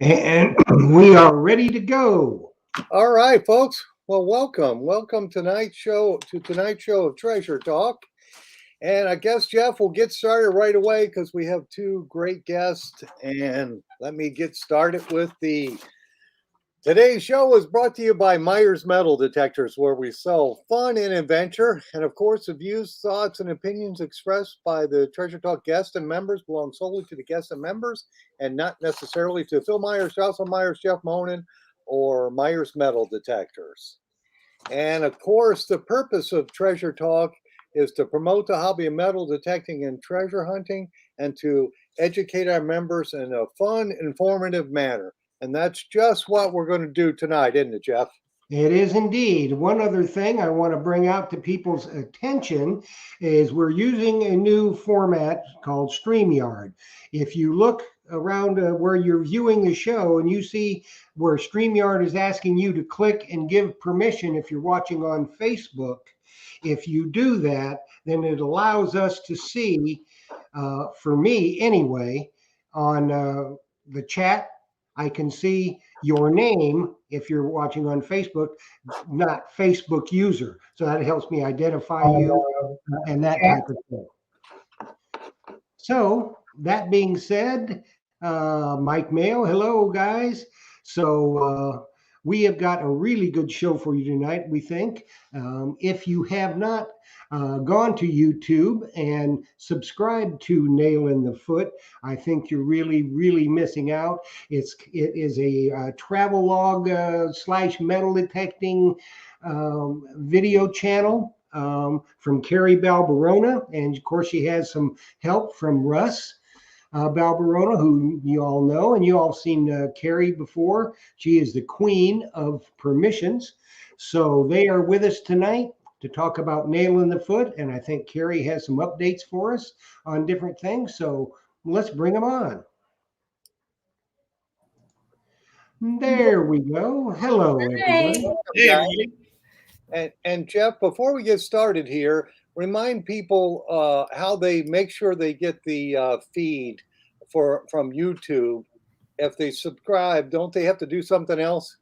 And we are ready to go. All right, folks. Well, welcome tonight's show of Treasure Talk. And I guess Jeff will get started right away because we have two great guests. And let me get started with today's show is brought to you by Myers Metal Detectors, where we sell fun and adventure. And of course, the views, thoughts, and opinions expressed by the Treasure Talk guests and members belong solely to the guests and members and not necessarily to Phil Myers, Jocelyn Myers, Jeff Monin, or Myers Metal Detectors. And of course, the purpose of Treasure Talk is to promote the hobby of metal detecting and treasure hunting and to educate our members in a fun, informative manner. And that's just what we're going to do tonight, isn't it, Jeff? It is indeed. One other thing I want to bring out to people's attention is we're using a new format called StreamYard. If you look around where you're viewing the show and you see where StreamYard is asking you to click and give permission if you're watching on Facebook, if you do that, then it allows us to see, for me anyway, on the chat, I can see your name if you're watching on Facebook, not Facebook user. So that helps me identify you and that type of thing. So that being said, Mike Mayo, hello guys. So we have got a really good show for you tonight, we think. If you have not gone to YouTube and subscribed to Nail in the Foot, I think you're really missing out. It is a travel log / metal detecting video channel from Kerry Balbirona, and of course she has some help from Russ Balbirona, who you all know, and you all seen Kerry before. She is the queen of permissions. So they are with us tonight to talk about Nail in the Foot, and I think Kerry has some updates for us on different things. So let's bring them on. There we go. Hello, everybody. Hey. And Jeff, before we get started here, remind people how they make sure they get the feed from YouTube. If they subscribe, don't they have to do something else?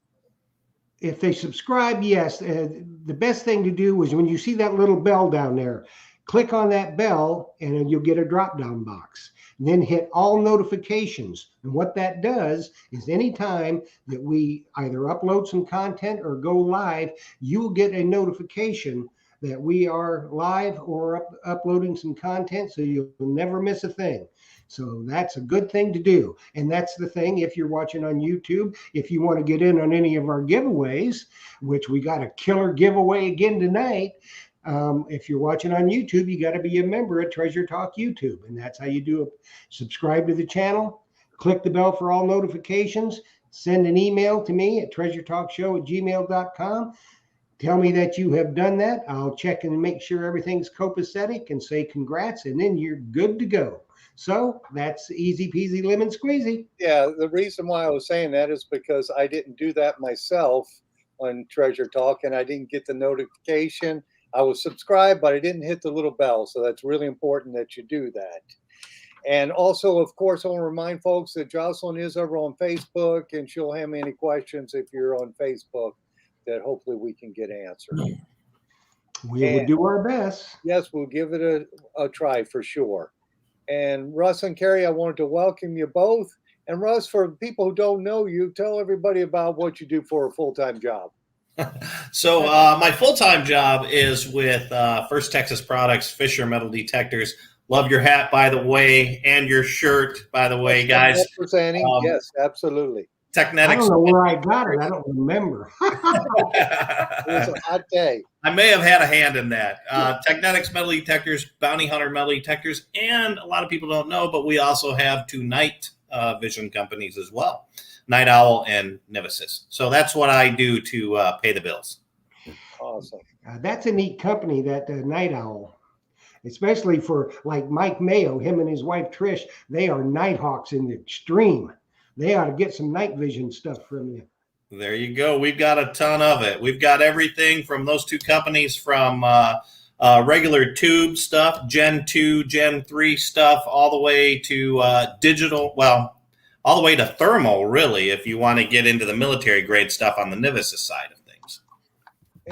If they subscribe, yes. The best thing to do is when you see that little bell down there, click on that bell and you'll get a drop-down box. And then hit all notifications. And what that does is anytime that we either upload some content or go live, you'll get a notification that we are live or uploading some content, so you'll never miss a thing. So that's a good thing to do. And that's the thing, if you're watching on YouTube, if you want to get in on any of our giveaways, which we got a killer giveaway again tonight. If you're watching on YouTube, you got to be a member of Treasure Talk YouTube. And that's how you do it. Subscribe to the channel, click the bell for all notifications, send an email to me at treasuretalkshow@gmail.com. Tell me that you have done that. I'll check and make sure everything's copacetic and say congrats, and then you're good to go. So that's easy peasy lemon squeezy. Yeah, the reason why I was saying that is because I didn't do that myself on Treasure Talk, and I didn't get the notification. I was subscribed, but I didn't hit the little bell. So that's really important that you do that. And also, of course, I want to remind folks that Jocelyn is over on Facebook, and she'll have any questions if you're on Facebook that hopefully we can get answered. We will do our best. Yes, we'll give it a try for sure. And Russ and Kerry, I wanted to welcome you both. And Russ, for people who don't know you, tell everybody about what you do for a full-time job. So my full-time job is with First Texas Products, Fisher Metal Detectors. Love your hat, by the way, and your shirt, by the way, guys. Representing, yes, absolutely. Technetics. I don't know where I got it. I don't remember. It was a hot day. I may have had a hand in that. Technetics Metal Detectors, Bounty Hunter Metal Detectors, and a lot of people don't know, but we also have two night vision companies as well, Night Owl and Nemesis. So that's what I do to pay the bills. Awesome. That's a neat company, that Night Owl. Especially for like Mike Mayo, him and his wife Trish, they are Nighthawks in the extreme. They ought to get some night vision stuff from you. There you go. We've got a ton of it. We've got everything from those two companies, from regular tube stuff, Gen 2, Gen 3 stuff, all the way to digital. Well, all the way to thermal, really, if you want to get into the military grade stuff on the Nivesis side of things.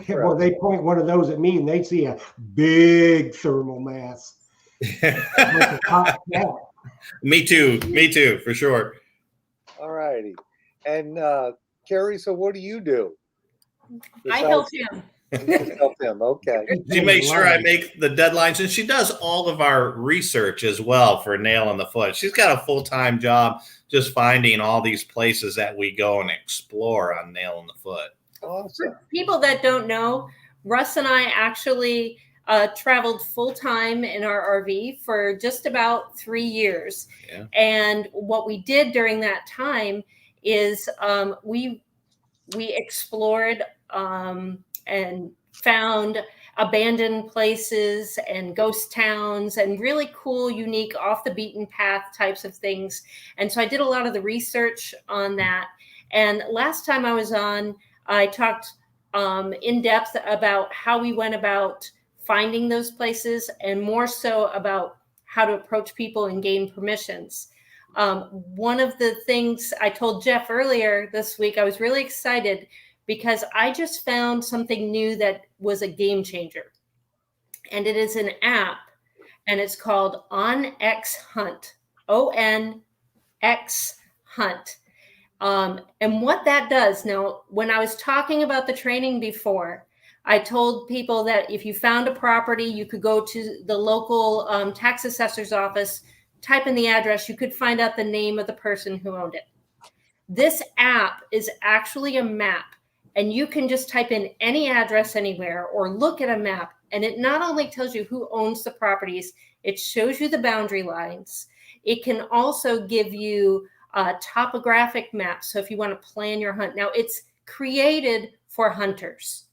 Well, they point one of those at me and they see a big thermal mass. Me too, for sure. All righty. And Kerry, so what do you do? I help him. Help him. Okay. She makes sure I make the deadlines, and she does all of our research as well for Nail in the Foot. She's got a full-time job just finding all these places that we go and explore on Nail in the Foot. Awesome. For people that don't know, Russ and I actually traveled full-time in our RV for just about 3 years. Yeah. And what we did during that time is we explored and found abandoned places and ghost towns and really cool, unique, off the beaten path types of things. And so I did a lot of the research on that. And last time I was on, I talked in depth about how we went about finding those places, and more so about how to approach people and gain permissions. One of the things I told Jeff earlier this week, I was really excited because I just found something new that was a game changer. And it is an app, and it's called OnX Hunt, ONX Hunt. And what that does, now, when I was talking about the training before, I told people that if you found a property, you could go to the local tax assessor's office, type in the address, you could find out the name of the person who owned it. This app is actually a map, and you can just type in any address anywhere or look at a map, and it not only tells you who owns the properties, it shows you the boundary lines. It can also give you topographic maps. So if you want to plan your hunt, now it's created for hunters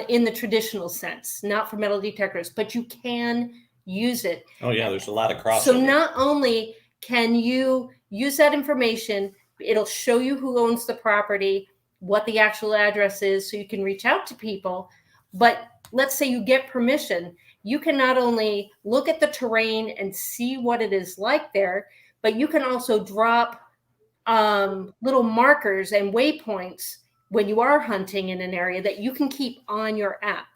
in the traditional sense, not for metal detectors, but you can use it. Oh yeah, there's a lot of crossover. So not only can you use that information, it'll show you who owns the property, what the actual address is, so you can reach out to people. But let's say you get permission, you can not only look at the terrain and see what it is like there, but you can also drop little markers and waypoints when you are hunting in an area that you can keep on your app.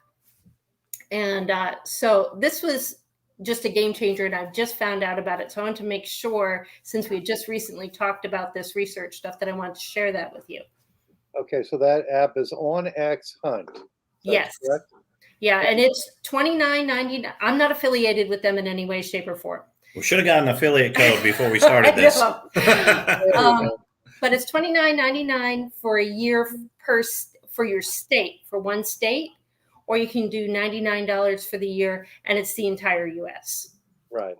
And so this was just a game changer, and I've just found out about it. So I want to make sure, since we just recently talked about this research stuff, that I want to share that with you. Okay, so that app is OnX Hunt. Yes. Correct? Yeah, and it's $29.99. I'm not affiliated with them in any way, shape, or form. We should have got an affiliate code before we started this. But it's $29.99 for a year for your state, for one state, or you can do $99 for the year, and it's the entire U.S. Right.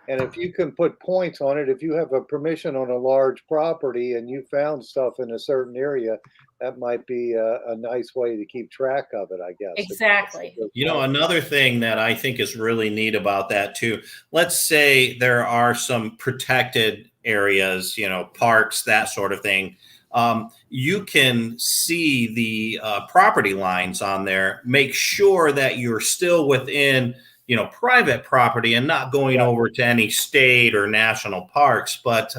And if you can put points on it, if you have a permission on a large property and you found stuff in a certain area, that might be a nice way to keep track of it, I guess. Exactly. You know, another thing that I think is really neat about that too, let's say there are some protected areas, you know, parks, that sort of thing. You can see the property lines on there, make sure that you're still within, you know, private property and not going over to any state or national parks. But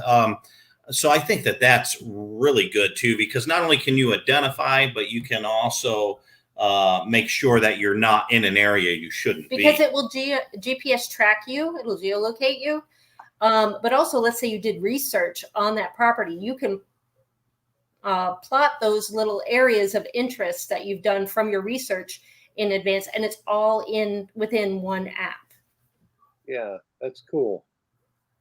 so I think that that's really good too, because not only can you identify, but you can also make sure that you're not in an area you shouldn't be. Because it will GPS track you, it'll geolocate you. But also, let's say you did research on that property, you can plot those little areas of interest that you've done from your research in advance, and it's all within one app. Yeah, that's cool.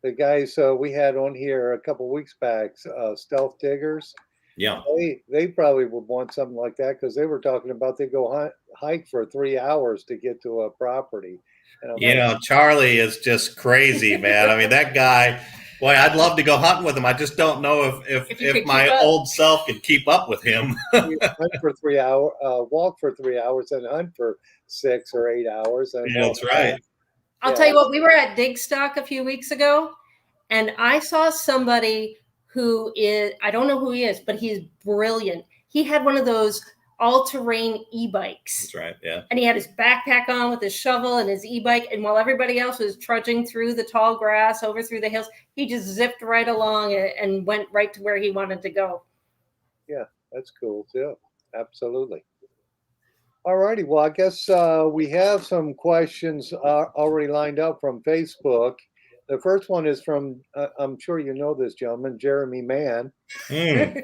The guys we had on here a couple of weeks back, stealth diggers. Yeah, they probably would want something like that, because they were talking about they go hike for 3 hours to get to a property. And you know, Charlie is just crazy, man. I mean, that guy. Boy, I'd love to go hunting with him. I just don't know if my old self could keep up with him. Hunt for 3 hours, walk for 3 hours, and hunt for 6 or 8 hours. And yeah, that's right. I'll tell you what, we were at Digstock a few weeks ago, and I saw somebody who is, I don't know who he is, but he's brilliant. He had one of those all-terrain e-bikes. That's right. Yeah. And he had his backpack on with his shovel and his e-bike. And while everybody else was trudging through the tall grass, over through the hills, he just zipped right along and went right to where he wanted to go. Yeah, that's cool too. Absolutely. All righty. Well, I guess we have some questions already lined up from Facebook. The first one is from, I'm sure you know this gentleman, Jeremy Mann.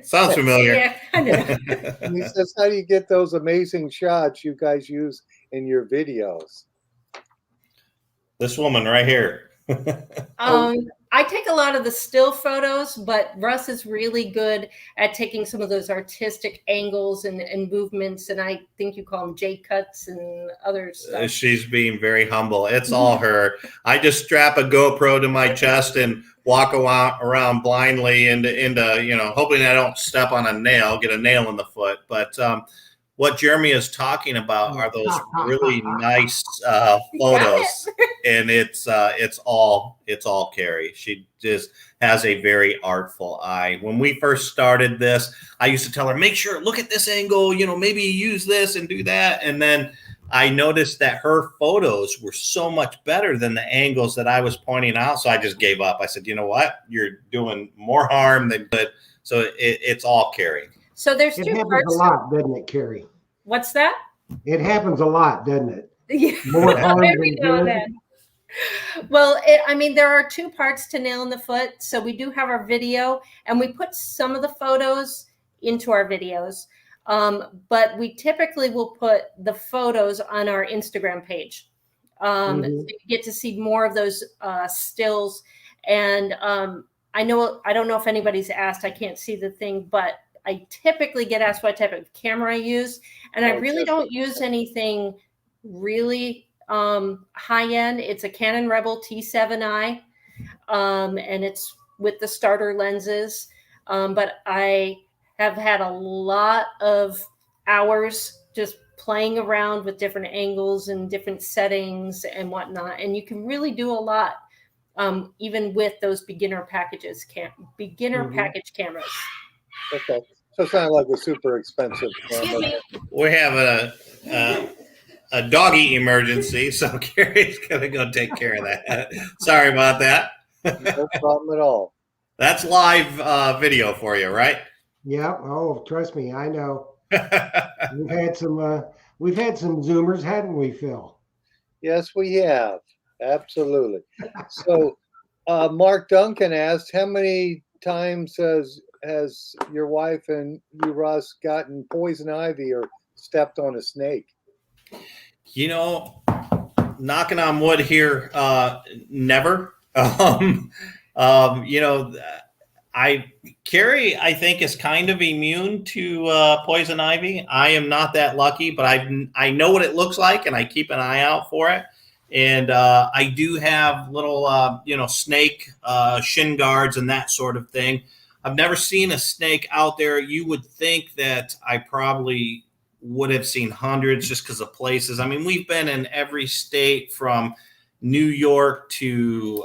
Sounds familiar. Yeah, I know. And he says, how do you get those amazing shots you guys use in your videos? This woman right here. I take a lot of the still photos, but Russ is really good at taking some of those artistic angles and movements. And I think you call them J cuts and other stuff. She's being very humble. It's all her. I just strap a GoPro to my chest and walk around blindly into hoping I don't step on a nail, get a nail in the foot. But what Jeremy is talking about are those really nice photos, and it's all Kerry. She just has a very artful eye. When we first started this, I used to tell her, make sure, look at this angle, maybe use this and do that. And then I noticed that her photos were so much better than the angles that I was pointing out. So I just gave up. I said, you know what? You're doing more harm than good. So it's all Kerry. So there's It two happens parts. a lot, doesn't it, Kerry? What's that? It happens a lot, doesn't it? Yeah. More harm Every than now and good. then. Well, there are two parts to Nail in the Foot. So we do have our video, and we put some of the photos into our videos. But we typically will put the photos on our Instagram page. So you get to see more of those stills. And I don't know if anybody's asked, I can't see the thing, but I typically get asked what type of camera I use. And I really don't use anything really high end. It's a Canon Rebel T7i, and it's with the starter lenses. But I have had a lot of hours just playing around with different angles and different settings and whatnot. And you can really do a lot, even with those beginner package cameras. Okay. So it's not like a super expensive camera. We have a doggy emergency, so Kerry's gonna go take care of that. Sorry about that. No problem at all. That's live video for you, right? Yeah. Oh, trust me, I know. We've had some Zoomers, hadn't we, Phil? Yes, we have. Absolutely. So Mark Duncan asked, how many times has your wife and you, Russ, gotten poison ivy or stepped on a snake? Knocking on wood here, never. Kerry, I think, is kind of immune to poison ivy. I am not that lucky, but I know what it looks like, and I keep an eye out for it. And I do have little, snake shin guards and that sort of thing. I've never seen a snake out there. You would think that I probably would have seen hundreds just because of places. I mean, we've been in every state from New York to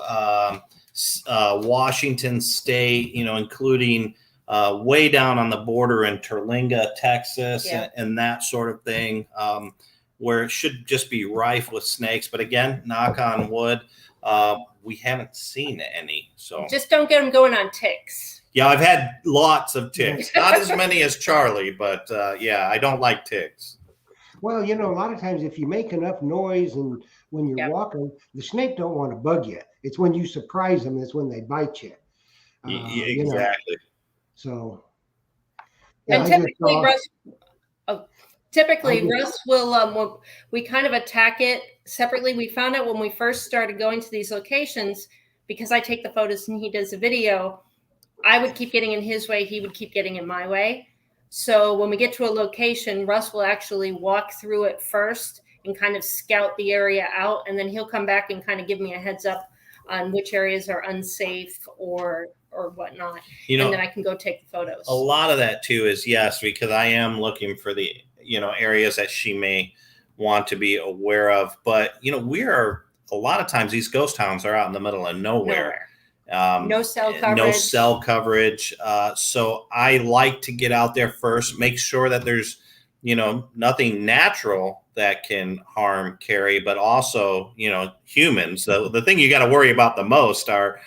Washington State, including way down on the border in Terlinga, Texas, and that sort of thing, where it should just be rife with snakes. But again, knock on wood, we haven't seen any. So just don't get them going on ticks. Yeah, I've had lots of ticks. Not as many as Charlie, but I don't like ticks. Well, a lot of times if you make enough noise and when you're walking, the snake don't want to bug you. It's when you surprise them, that's when they bite you. Exactly. So. And typically, Russ will, we kind of attack it separately. We found out when we first started going to these locations, because I take the photos and he does the video, I would keep getting in his way. He would keep getting in my way. So when we get to a location, Russ will actually walk through it first and kind of scout the area out. And then he'll come back and kind of give me a heads up on which areas are unsafe or whatnot. And then I can go take the photos. A lot of that too is because I am looking for the, areas that she may want to be aware of. But, we are, a lot of times these ghost towns are out in the middle of nowhere. No cell coverage. No cell coverage. So I like to get out there first, make sure that there's nothing natural that can harm Kerry, but also, humans. The thing you got to worry about the most are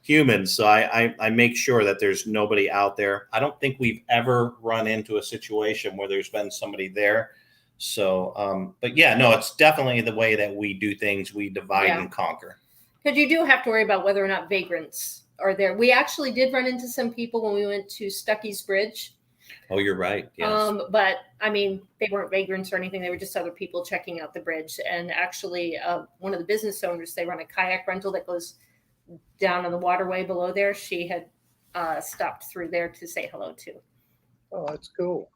humans. So I make sure that there's nobody out there. I don't think we've ever run into a situation where there's been somebody there. So, but yeah, no, it's definitely the way that we do things. We divide and conquer. Because you do have to worry about whether or not vagrants are there. We actually did run into some people when we went to Stuckey's Bridge. Oh, you're right. Yes. But I mean, they weren't vagrants or anything. They were just other people checking out the bridge. And actually, one of the business owners, they run a kayak rental that goes down on the waterway below there. She had stopped through there to say hello to. Oh, that's cool.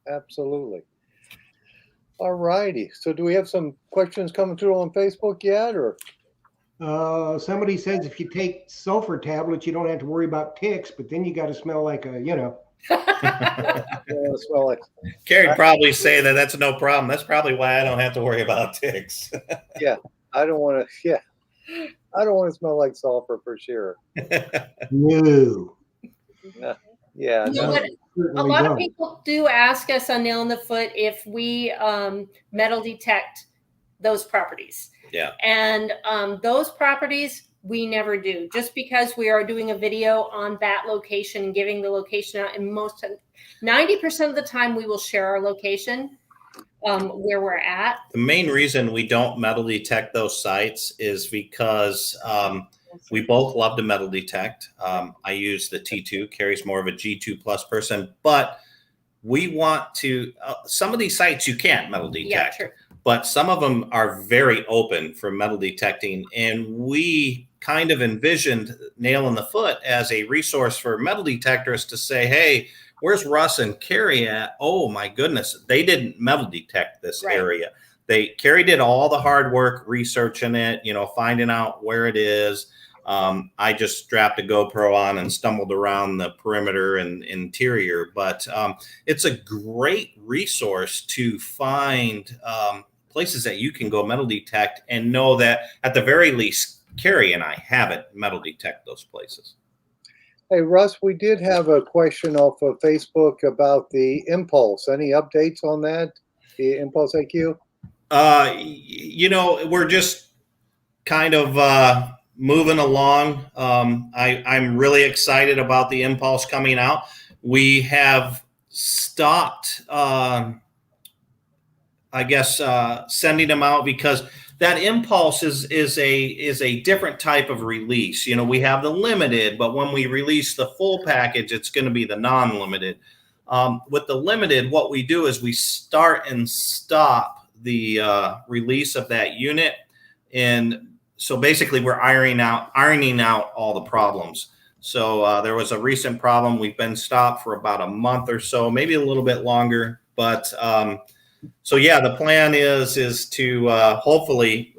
Absolutely. All righty. So do we have some questions coming through on Facebook yet, or? Somebody says if you take sulfur tablets, you don't have to worry about ticks, but then you got to smell like a, Smell like. Kerry'd probably say that's no problem. That's probably why I don't have to worry about ticks. Yeah, I don't want to. Yeah, I don't want to smell like sulfur for sure. No. Yeah. A lot of people do ask us on Nail in the Foot if we metal detect those properties. Yeah. And those properties we never do, just because we are doing a video on that location and giving the location out. And 90% of the time we will share our location where we're at. The main reason we don't metal detect those sites is because we both love to metal detect. I use the T2. Kerry's more of a G2 plus person, but we want to. Some of these sites you can't metal detect. Yeah, true. But some of them are very open for metal detecting. And we kind of envisioned Nail in the Foot as a resource for metal detectors to say, hey, where's Russ and Kerry at? Oh, my goodness. They didn't metal detect this area. Kerry did all the hard work researching it, finding out where it is. I just strapped a GoPro on and stumbled around the perimeter and interior. But it's a great resource to find places that you can go metal detect and know that at the very least, Kerry and I haven't metal detect those places. Hey, Russ, we did have a question off of Facebook about the Impulse. Any updates on that? The Impulse IQ? We're just kind of moving along. I'm really excited about the Impulse coming out. We have stopped sending them out because that Impulse is a different type of release. We have the limited, but when we release the full package, it's going to be the non-limited. With the limited, what we do is we start and stop the release of that unit. And so basically we're ironing out all the problems. So there was a recent problem. We've been stopped for about a month or so, maybe a little bit longer, but so yeah, the plan is to hopefully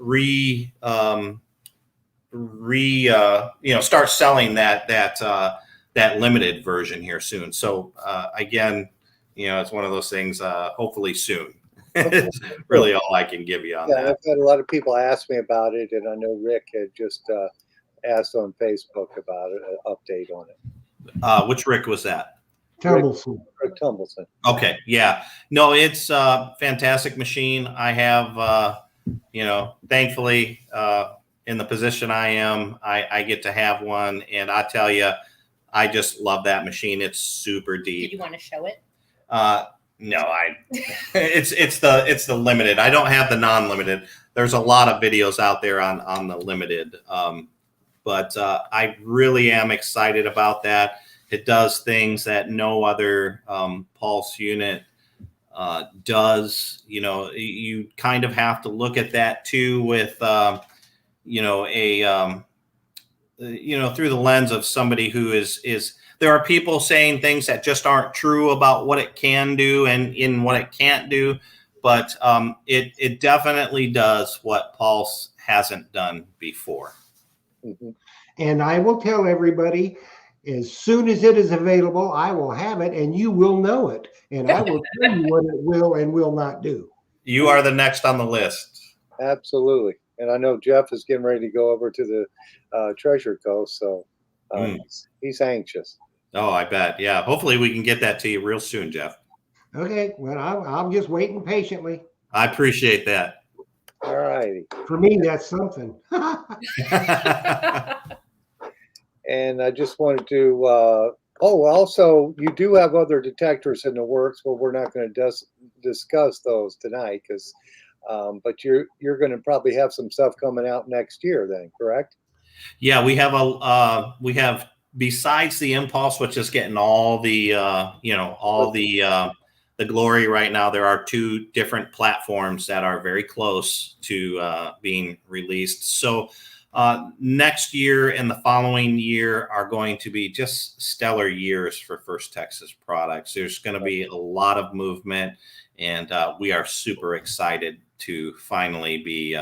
start selling that limited version here soon. So again, it's one of those things. Hopefully soon. It's really all I can give you on that. I've had a lot of people ask me about it, and I know Rick had just asked on Facebook about an update on it. Which Rick was that? Tumbleson. Rick Tumbleson. Okay, yeah. No, it's a fantastic machine. I have, thankfully, in the position I am, I get to have one. And I tell you, I just love that machine. It's super deep. Did you want to show it? No, it's the limited. I don't have the non-limited. There's a lot of videos out there on the limited. But I really am excited about that. It does things that no other pulse unit does. You kind of have to look at that too with, through the lens of somebody who is. There are people saying things that just aren't true about what it can do and in what it can't do, but it definitely does what pulse hasn't done before. Mm-hmm. And I will tell everybody, as soon as it is available, I will have it and you will know it. And I will tell you what it will and will not do. You are the next on the list. Absolutely. And I know Jeff is getting ready to go over to the Treasure Coast. So he's anxious. Oh, I bet. Yeah. Hopefully we can get that to you real soon, Jeff. Okay, well, I'm just waiting patiently. I appreciate that. All righty. For me, that's something. And I just wanted to, also, you do have other detectors in the works, but we're not going to discuss those tonight because, but you're going to probably have some stuff coming out next year then, correct? Yeah, we have besides the Impulse, which is getting all the the glory right now. There are two different platforms that are very close to being released. So next year and the following year are going to be just stellar years for First Texas products. There's going to be a lot of movement, and we are super excited to finally be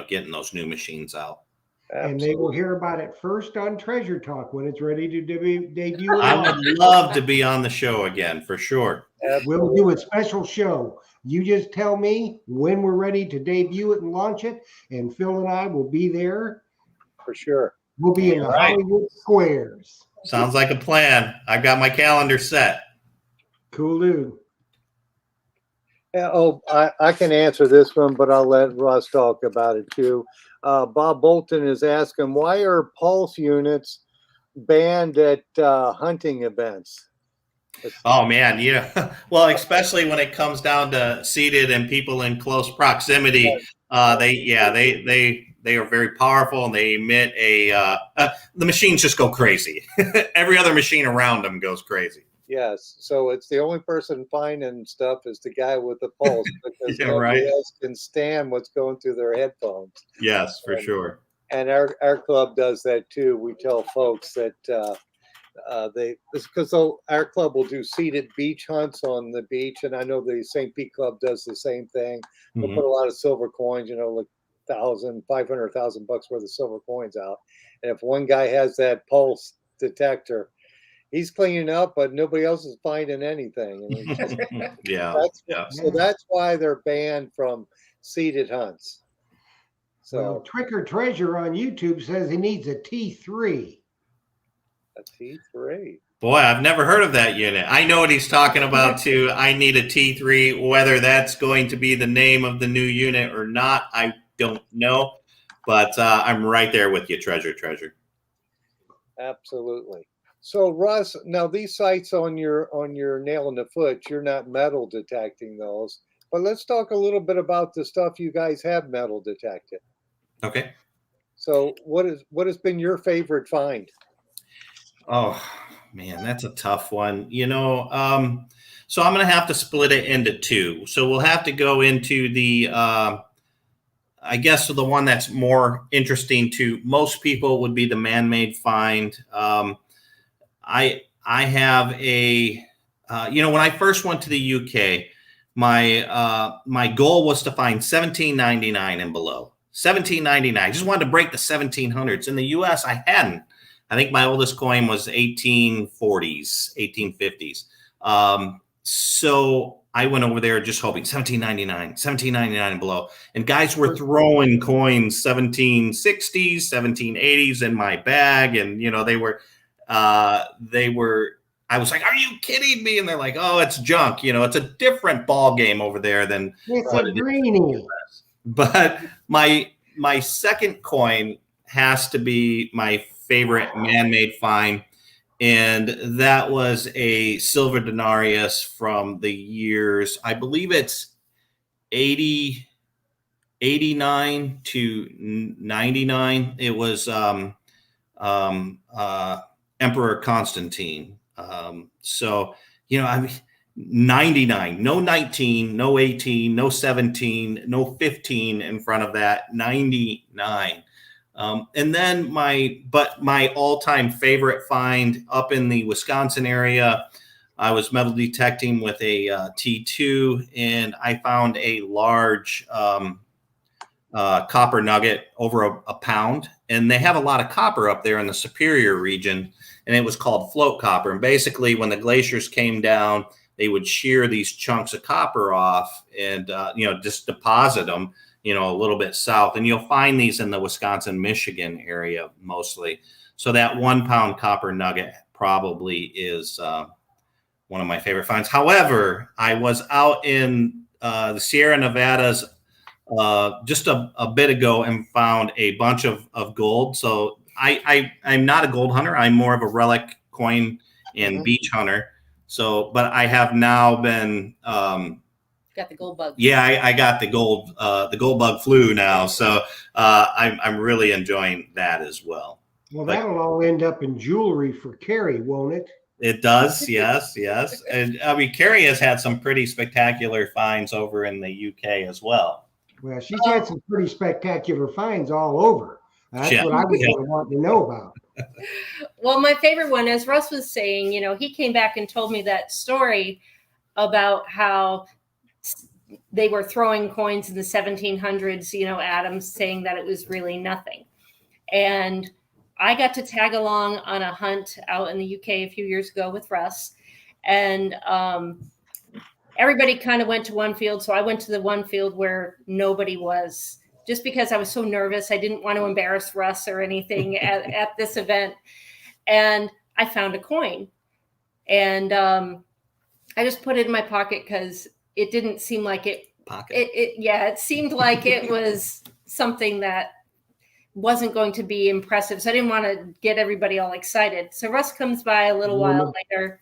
getting those new machines out. And they will hear about it first on Treasure Talk when it's ready to debut. I would love to be on the show again, for sure. We'll do a special show. You just tell me when we're ready to debut it and launch it, and Phil and I will be there. For sure. We'll be in the Hollywood squares. Sounds like a plan. I've got my calendar set. Cool dude. Yeah, I can answer this one, but I'll let Russ talk about it too. Bob Bolton is asking, why are pulse units banned at hunting events? Oh man, yeah. Well, especially when it comes down to seated and people in close proximity, they are very powerful and they emit the machines just go crazy. Every other machine around them goes crazy. Yes, so it's the only person finding stuff is the guy with the pulse because Yeah, nobody right. else can stand what's going through their headphones. Yes, for sure. And our club does that too. We tell folks that because our club will do seated beach hunts on the beach, and I know the St. Pete Club does the same thing. We'll put a lot of silver coins, like $500,000 worth of silver coins out, and if one guy has that pulse detector, he's cleaning up, but nobody else is finding anything. So that's why they're banned from seated hunts. So well, Tricker Treasure on YouTube says he needs a T3. A T3. Boy, I've never heard of that unit. I know what he's talking about too. I need a T3. Whether that's going to be the name of the new unit or not, I don't know. But I'm right there with you, Treasure. Absolutely. So Russ, now these sights on your nail in the foot, you're not metal detecting those. But let's talk a little bit about the stuff you guys have metal detected. Okay. So what has been your favorite find? Oh man, that's a tough one. So I'm going to have to split it into two. So we'll have to go into the I guess the one that's more interesting to most people would be the man-made find. I have a when I first went to the UK, my goal was to find 1799 and below. 1799. I just wanted to break the 1700s. In the US, I hadn't. I think my oldest coin was 1840s, 1850s. So I went over there just hoping 1799 and below. And guys were throwing coins 1760s, 1780s in my bag. And, I was like, are you kidding me? And they're like, oh, it's junk. It's a different ball game over there than it's a greenie. But my second coin has to be my favorite man-made find, and that was a silver denarius from the years, I believe it's 89 to 99. It was Emperor Constantine. 99, no 19, no 18, no 17, no 15 in front of that, 99. And then my all-time favorite find up in the Wisconsin area, I was metal detecting with a T2, and I found a large copper nugget over a pound. And they have a lot of copper up there in the Superior region, and it was called float copper. And basically, when the glaciers came down, they would shear these chunks of copper off and just deposit them a little bit south, and you'll find these in the Wisconsin, Michigan area mostly. So that 1 pound copper nugget probably is one of my favorite finds. However, I was out in the Sierra Nevadas just a bit ago and found a bunch of gold. So I'm not a gold hunter. I'm more of a relic, coin, and beach hunter. So, but I have now been got the gold bug. Yeah, I got the gold bug flu now. So I'm really enjoying that as well. Well, But that'll all end up in jewelry for Kerry, won't it? it does, yes. And I mean, Kerry has had some pretty spectacular finds over in the UK as well. Well, she's had some pretty spectacular finds all over. That's Yeah. what I was going to want to know about. Well, my favorite one, as Russ was saying, he came back and told me that story about how they were throwing coins in the 1700s, Adams saying that it was really nothing. And I got to tag along on a hunt out in the UK a few years ago with Russ. And everybody kind of went to one field. So I went to the one field where nobody was, just because I was so nervous. I didn't want to embarrass Russ or anything at this event. And I found a coin. And I just put it in my pocket because it didn't seem like it. It seemed like it was something that wasn't going to be impressive. So I didn't want to get everybody all excited. So Russ comes by a little while later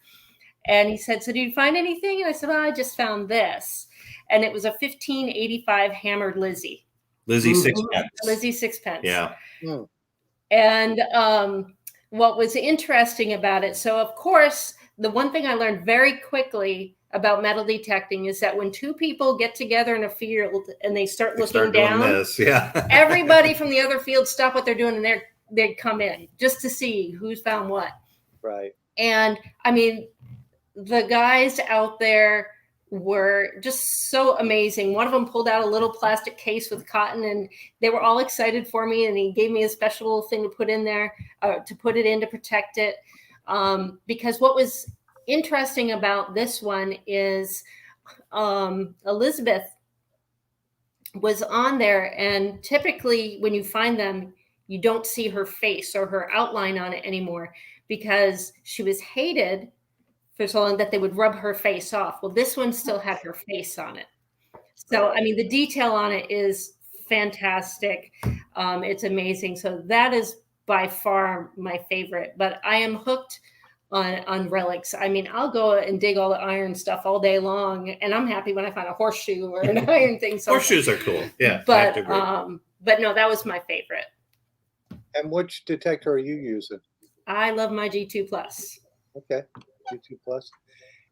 and he said, "So did you find anything?" And I said, "Well, I just found this." And it was a 1585 hammered Lizzie. Sixpence. Lizzie sixpence. Yeah. And what was interesting about it, so of course, the one thing I learned very quickly about metal detecting is that when two people get together in a field and they start looking down, everybody from the other field stop what they're doing and they come in just to see who's found what. Right. And I mean, the guys out there were just so amazing. One of them pulled out a little plastic case with cotton and they were all excited for me. And he gave me a special thing to put in there, to put it in to protect it. Because what was interesting about this one is Elizabeth was on there, and typically when you find them, you don't see her face or her outline on it anymore because she was hated for so long that they would rub her face off. Well, this one still had her face on it. So, I mean, the detail on it is fantastic. It's amazing. So that is by far my favorite, but I am hooked on relics. I mean, I'll go and dig all the iron stuff all day long, and I'm happy when I find a horseshoe or an iron thing. So horseshoes are cool. Yeah. But no, that was my favorite. And which detector are you using? I love my G2 Plus. Okay, G2 Plus.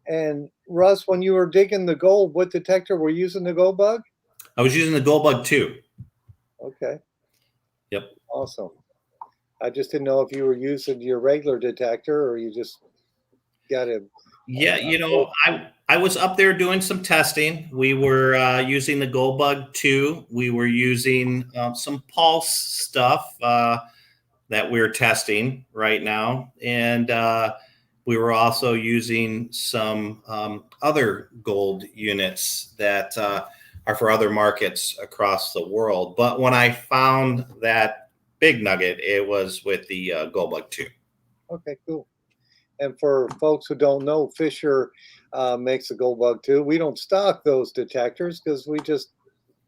And Russ, when you were digging the gold, what detector were you using? The gold bug? I was using the gold bug 2. Okay. Yep. Awesome. I just didn't know if you were using your regular detector or you just got it. Yeah, I was up there doing some testing. We were using the gold bug 2. We were using some pulse stuff that we're testing right now. And we were also using some other gold units that are for other markets across the world. But when I found that big nugget, it was with the gold bug 2. Okay, cool. And for folks who don't know, Fisher makes a gold bug 2. We don't stock those detectors because we just,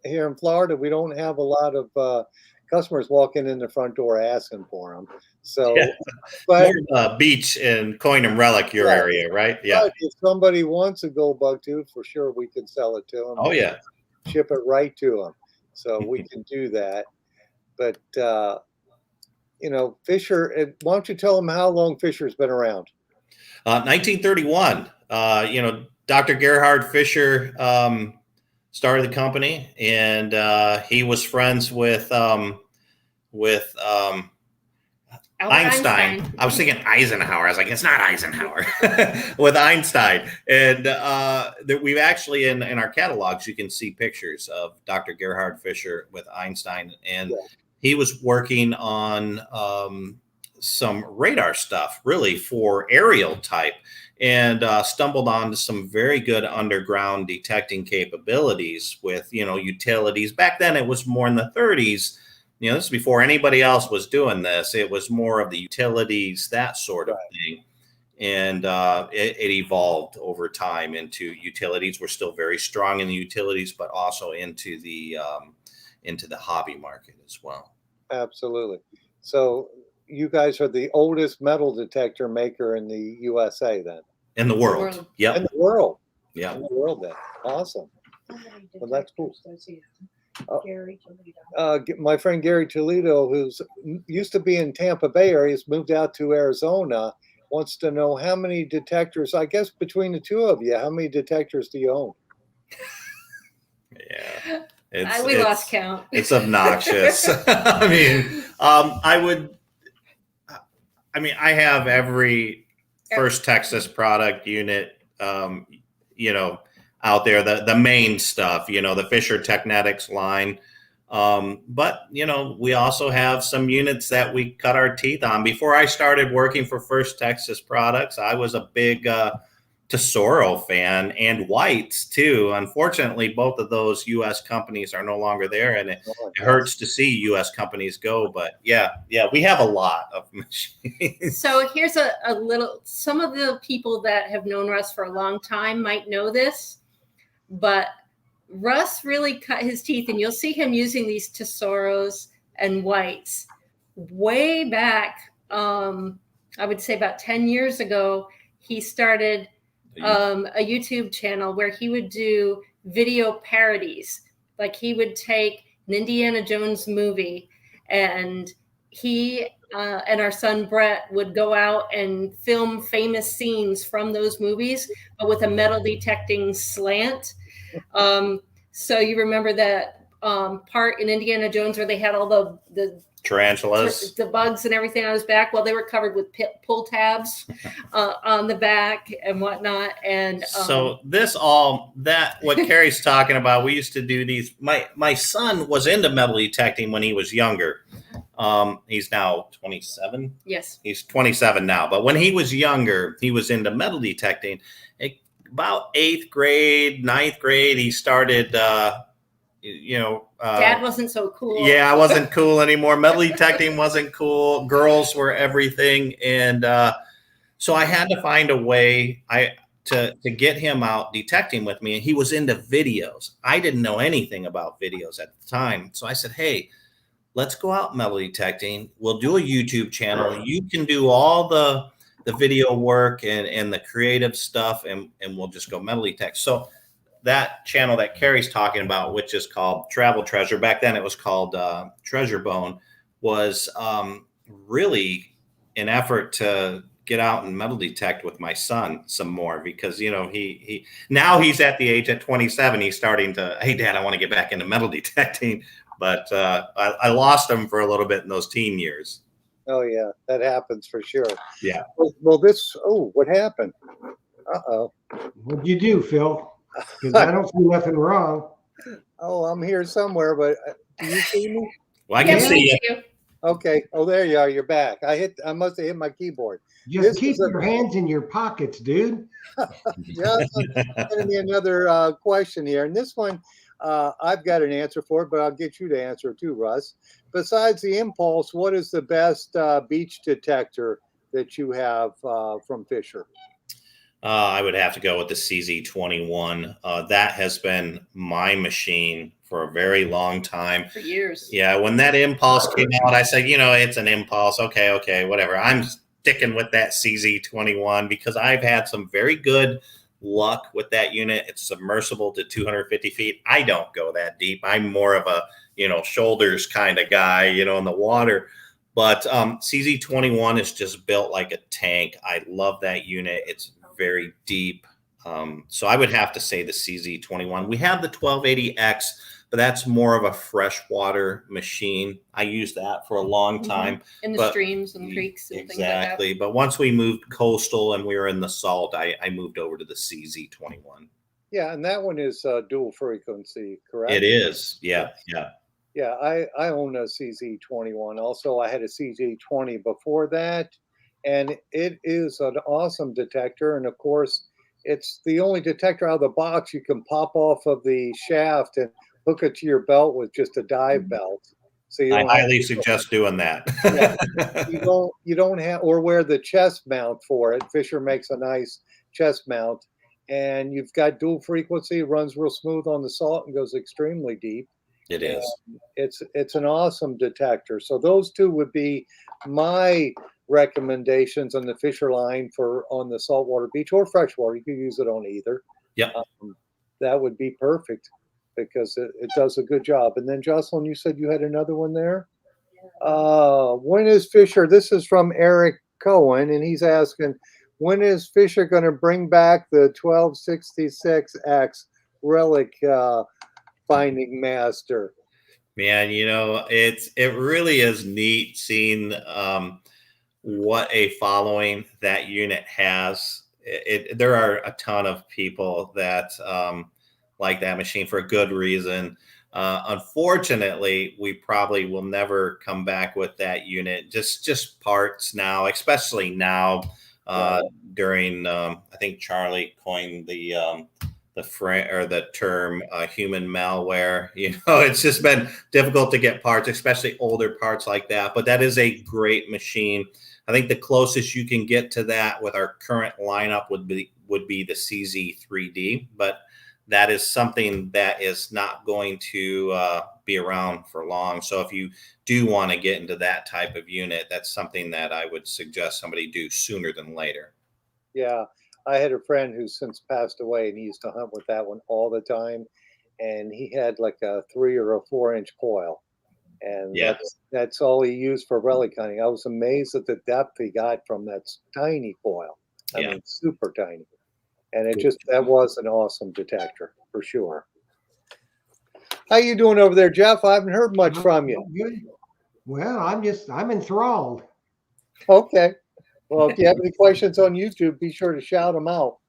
here in Florida, we don't have a lot of customers walking in the front door asking for them. So, yeah. But more beach and coin and relic your area, right? Yeah. But if somebody wants a gold bug 2, for sure we can sell it to them. Oh yeah. Ship it right to them. So we can do that. But Fisher, why don't you tell them how long Fisher's been around? 1931. Dr. Gerhard Fisher started the company, and he was friends with Einstein. I was thinking Eisenhower. I was like, it's not Eisenhower. With Einstein. And we've actually, in our catalogs, you can see pictures of Dr. Gerhard Fisher with Einstein. And he was working on some radar stuff, really, for aerial type, and stumbled onto some very good underground detecting capabilities with, utilities. Back then, it was more in the 30s. This is before anybody else was doing this. It was more of the utilities, that sort of thing. and it evolved over time into utilities. We're still very strong in the utilities, but also into the hobby market as well. Absolutely. So you guys are the oldest metal detector maker in the USA, then? In the world. world. Yep. In the world. Yeah. In the world, then. Awesome. Well, that's cool. My friend Gary Toledo, who's used to be in Tampa Bay area, has moved out to Arizona, wants to know how many detectors, I guess between the two of you, how many detectors do you own? Yeah. We lost count. It's obnoxious. I mean, I have every First Texas product unit, out there, the main stuff, the Fisher Technetics line. But, we also have some units that we cut our teeth on. Before I started working for First Texas Products, I was a big Tesoro fan, and Whites too. Unfortunately, both of those U.S. companies are no longer there, and it hurts to see U.S. companies go. But yeah, we have a lot of machines. So here's a little. Some of the people that have known Russ for a long time might know this, but Russ really cut his teeth, and you'll see him using these Tesoros and Whites way back. I would say about 10 years ago, he started a YouTube channel where he would do video parodies. Like he would take an Indiana Jones movie, and he and our son Brett would go out and film famous scenes from those movies, but with a metal detecting slant. So you remember that part in Indiana Jones where they had all the tarantulas, the bugs and everything on his back? Well, they were covered with pull tabs on the back and whatnot. And so what Kerry's talking about, we used to do these. My son was into metal detecting when he was younger. He's now 27. Yes, he's 27 now. But when he was younger, he was into metal detecting. About 8th grade, 9th grade, he started. Dad wasn't so cool. Yeah, I wasn't cool anymore. Metal detecting wasn't cool. Girls were everything, and so I had to find a way to get him out detecting with me. And he was into videos. I didn't know anything about videos at the time, so I said, "Hey, let's go out metal detecting. We'll do a YouTube channel. You can do all the video work and the creative stuff, and we'll just go metal detect." So that channel that Kerry's talking about, which is called Travel Treasure, back then it was called Treasure Bone, was really an effort to get out and metal detect with my son some more, because he now he's at the age at 27, he's starting to, hey Dad, I want to get back into metal detecting, but I lost him for a little bit in those teen years. Oh yeah, that happens for sure. Yeah. Well, what happened? Uh-oh. What'd you do, Phil? Because I don't see nothing wrong. Oh, I'm here somewhere, but do you see me? Well, I can see you. Okay. Oh, there you are. You're back. I must have hit my keyboard. Just keep your hands in your pockets, dude. Just sending me another question here. And this one, I've got an answer for it, but I'll get you to answer it too, Russ. Besides the Impulse, what is the best beach detector that you have from Fisher? I would have to go with the CZ21. That has been my machine for a very long time. For years. Yeah, when that Impulse came out, I said, it's an Impulse. Okay, whatever. I'm sticking with that CZ21 because I've had some very good luck with that unit. It's submersible to 250 feet. I don't go that deep. I'm more of a, shoulders kind of guy, in the water. But CZ21 is just built like a tank. I love that unit. It's very deep. So I would have to say the CZ21. We have the 1280X, but that's more of a freshwater machine. I used that for a long time. In the streams and creeks and things like that. Exactly. But once we moved coastal and we were in the salt, I moved over to the CZ21. Yeah, and that one is dual frequency, correct? It is. Yeah. Yeah, I own a CZ21. Also, I had a CZ20 before that. And it is an awesome detector. And of course, it's the only detector out of the box you can pop off of the shaft and hook it to your belt with just a dive belt. So you I don't have highly to- suggest doing that. you don't have, or wear the chest mount for it. Fisher makes a nice chest mount, and you've got dual frequency, runs real smooth on the salt and goes extremely deep. It is. It's an awesome detector. So those two would be my recommendations on the Fisher line for on the saltwater beach or freshwater. You could use it on either. Yep. That would be perfect because it does a good job. And then Jocelyn, you said you had another one there. When is Fisher? This is from Eric Cohen, and he's asking, when is Fisher going to bring back the 1266X relic finding master? Man, it really is neat seeing what a following that unit has. There are a ton of people that like that machine for a good reason. Unfortunately, we probably will never come back with that unit. Just parts now, especially now during. I think Charlie coined the term human malware. It's just been difficult to get parts, especially older parts like that. But that is a great machine. I think the closest you can get to that with our current lineup would be the CZ3D, but that is something that is not going to be around for long. So if you do want to get into that type of unit, that's something that I would suggest somebody do sooner than later. Yeah, I had a friend who's since passed away, and he used to hunt with that one all the time. And he had like a 3 or a 4-inch coil, and that's all he used for relic hunting. I was amazed at the depth he got from that tiny coil. I mean, super tiny. And that was an awesome detector for sure. How you doing over there, Jeff? I haven't heard much from you. Good. Well, I'm enthralled. Okay. Well, if you have any questions on YouTube, be sure to shout them out.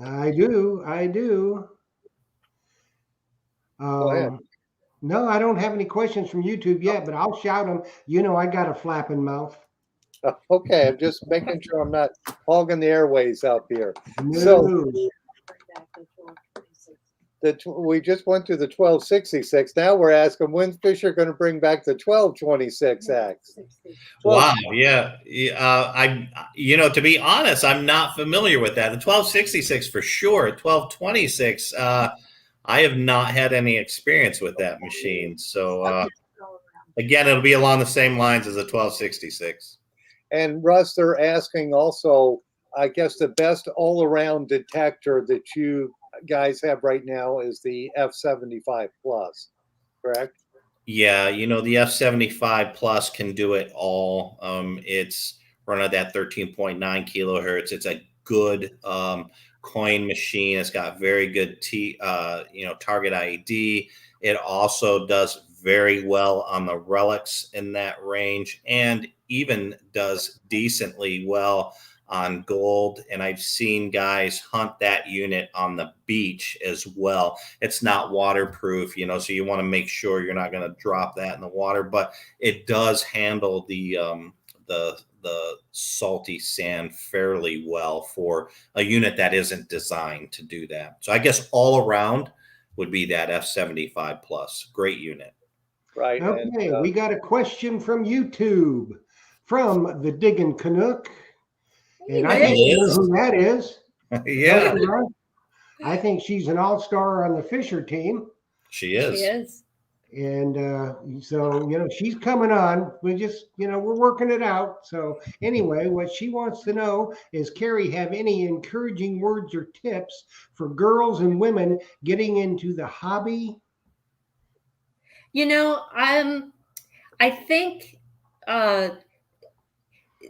I do. Go ahead. No, I don't have any questions from YouTube yet, but I'll shout them. I got a flapping mouth. Okay, I'm just making sure I'm not hogging the airways out here. No. So we just went through the 1266. Now we're asking, when's Fisher going to bring back the 1226X? Wow, yeah. To be honest, I'm not familiar with that. The 1266 for sure. 1226. I have not had any experience with that machine. So again, it'll be along the same lines as the 1266. And Russ, they're asking also, I guess the best all-around detector that you guys have right now is the F75 Plus, correct? Yeah, the F75 Plus can do it all. It's run at that 13.9 kilohertz. It's a good coin machine. It's got very good target IED. It also does very well on the relics in that range, and even does decently well on gold. And I've seen guys hunt that unit on the beach as well. It's not waterproof, so you want to make sure you're not going to drop that in the water, but it does handle the salty sand fairly well for a unit that isn't designed to do that. So I guess all around would be that F75 Plus. Great unit. Right. Okay, we got a question from YouTube from the Diggin' Canuck. And I think you know who that is. Yeah. I think she's an all-star on the Fisher team. She is. And so, she's coming on. We just, we're working it out. So anyway, what she wants to know is, Kerry, have any encouraging words or tips for girls and women getting into the hobby? I think